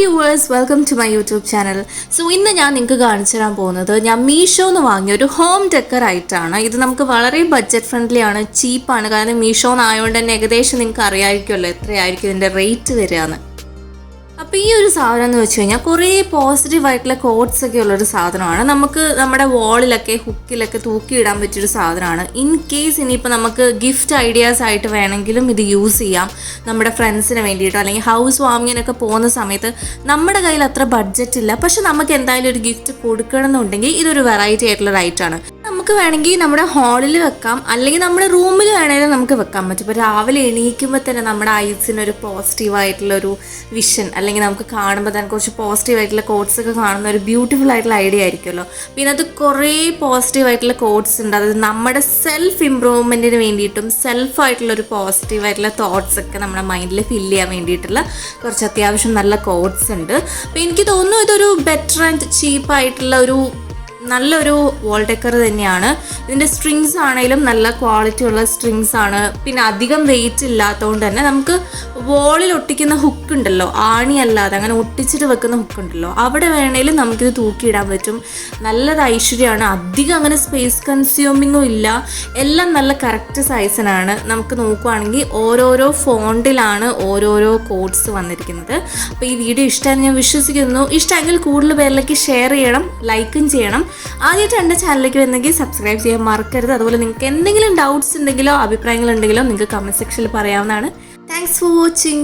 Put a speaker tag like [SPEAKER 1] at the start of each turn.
[SPEAKER 1] viewers, welcome to my YouTube channel. So ഇന്ന് ഞാൻ നിങ്ങൾക്ക് കാണിച്ചു തരാൻ പോകുന്നത് ഞാൻ മീഷോന്ന് വാങ്ങിയ ഒരു ഹോം ഡെക്കർ ആയിട്ടാണ്. ഇത് നമുക്ക് വളരെ ബഡ്ജറ്റ് ഫ്രണ്ട്ലി ആണ്, ചീപ്പാണ്. കാരണം മീഷോന്ന് ആയതുകൊണ്ട് തന്നെ ഏകദേശം നിങ്ങൾക്ക് അറിയാമായിരിക്കുമല്ലോ എത്രയായിരിക്കും ഇതിൻ്റെ റേറ്റ് വരികയെന്ന്. അപ്പോൾ ഈ ഒരു സാധനം എന്ന് വെച്ച് കഴിഞ്ഞാൽ കുറേ പോസിറ്റീവായിട്ടുള്ള കോട്ട്സ് ഒക്കെ ഉള്ളൊരു സാധനമാണ്. നമുക്ക് നമ്മുടെ വാളിലൊക്കെ ഹുക്കിലൊക്കെ തൂക്കിയിടാൻ പറ്റിയൊരു സാധനമാണ്. ഇൻ കേസ് ഇനിയിപ്പോൾ നമുക്ക് ഗിഫ്റ്റ് ഐഡിയാസ് ആയിട്ട് വേണമെങ്കിലും ഇത് യൂസ് ചെയ്യാം. നമ്മുടെ ഫ്രണ്ട്സിന് വേണ്ടിയിട്ടോ അല്ലെങ്കിൽ ഹൗസ് വാമിങ്ങിനൊക്കെ പോകുന്ന സമയത്ത് നമ്മുടെ കയ്യിൽ അത്ര ബഡ്ജറ്റ് ഇല്ല, പക്ഷെ നമുക്ക് എന്തായാലും ഒരു ഗിഫ്റ്റ് കൊടുക്കണം എന്നുണ്ടെങ്കിൽ ഇതൊരു വെറൈറ്റി ആയിട്ടുള്ള റൈറ്റാണ്. നമുക്ക് വേണമെങ്കിൽ നമ്മുടെ ഹാളിൽ വെക്കാം, അല്ലെങ്കിൽ നമ്മുടെ റൂമിൽ വേണമെങ്കിലും നമുക്ക് വെക്കാൻ പറ്റും. ഇപ്പോൾ രാവിലെ എണീക്കുമ്പോൾ തന്നെ നമ്മുടെ ഐസിനൊരു പോസിറ്റീവായിട്ടുള്ളൊരു വിഷൻ, അല്ലെങ്കിൽ നമുക്ക് കാണുമ്പോൾ തന്നെ കുറച്ച് പോസിറ്റീവായിട്ടുള്ള കോട്ട്സ് ഒക്കെ കാണുന്ന ഒരു ബ്യൂട്ടിഫുൾ ആയിട്ടുള്ള ഐഡിയ ആയിരിക്കുമല്ലോ. പിന്നെ അത് കുറേ പോസിറ്റീവായിട്ടുള്ള കോട്ട്സ് ഉണ്ട്. അതായത് നമ്മുടെ സെൽഫ് ഇമ്പ്രൂവ്മെൻറ്റിന് വേണ്ടിയിട്ടും സെൽഫായിട്ടുള്ളൊരു പോസിറ്റീവായിട്ടുള്ള തോട്ട്സ് ഒക്കെ നമ്മുടെ മൈൻഡിൽ ഫില്ല് ചെയ്യാൻ വേണ്ടിയിട്ടുള്ള കുറച്ച് അത്യാവശ്യം നല്ല കോട്ട്സ് ഉണ്ട്. അപ്പോൾ എനിക്ക് തോന്നുന്നു ഇതൊരു ബെറ്റർ ആൻഡ് ചീപ്പായിട്ടുള്ള നല്ലൊരു വാൾ ഡെക്കർ തന്നെയാണ്. ഇതിൻ്റെ സ്ട്രിങ്സ് ആണെങ്കിലും നല്ല ക്വാളിറ്റി ഉള്ള സ്ട്രിങ്സ് ആണ്. പിന്നെ അധികം വെയിറ്റ് ഇല്ലാത്തതുകൊണ്ട് തന്നെ നമുക്ക് വാളിൽ ഒട്ടിക്കുന്ന ഹുക്ക് ഉണ്ടല്ലോ, ആണി അല്ലാതെ അങ്ങനെ ഒട്ടിച്ചിട്ട് വെക്കുന്ന ഹുക്ക് ഉണ്ടല്ലോ, അവിടെ വേണമെങ്കിലും നമുക്കിത് തൂക്കിയിടാൻ പറ്റും. നല്ലത് ഐശ്വര്യമാണ്. അധികം അങ്ങനെ സ്പേസ് കൺസ്യൂമിങ്ങും ഇല്ല. എല്ലാം നല്ല കറക്റ്റ് സൈസിനാണ്. നമുക്ക് നോക്കുവാണെങ്കിൽ ഓരോരോ ഫോണ്ടിലാണ് ഓരോരോ കോഡ്സ് വന്നിരിക്കുന്നത്. അപ്പോൾ ഈ വീഡിയോ ഇഷ്ടമാണെന്ന് ഞാൻ വിശ്വസിക്കുന്നു. ഇഷ്ടമെങ്കിൽ കൂടുതൽ പേരിലേക്ക് ഷെയർ ചെയ്യണം, ലൈക്കും ചെയ്യണം. ആദ്യമായിട്ട് എൻ്റെ ചാനലിലേക്ക് വരുന്നെങ്കിൽ സബ്സ്ക്രൈബ് ചെയ്യാൻ മറക്കരുത്. അതുപോലെ നിങ്ങൾക്ക് എന്തെങ്കിലും ഡൗട്ട്സ് ഉണ്ടെങ്കിലോ അഭിപ്രായങ്ങളുണ്ടെങ്കിലോ നിങ്ങൾക്ക് കമൻറ്റ് സെക്ഷനിൽ പറയാവുന്നതാണ്. Thanks for watching.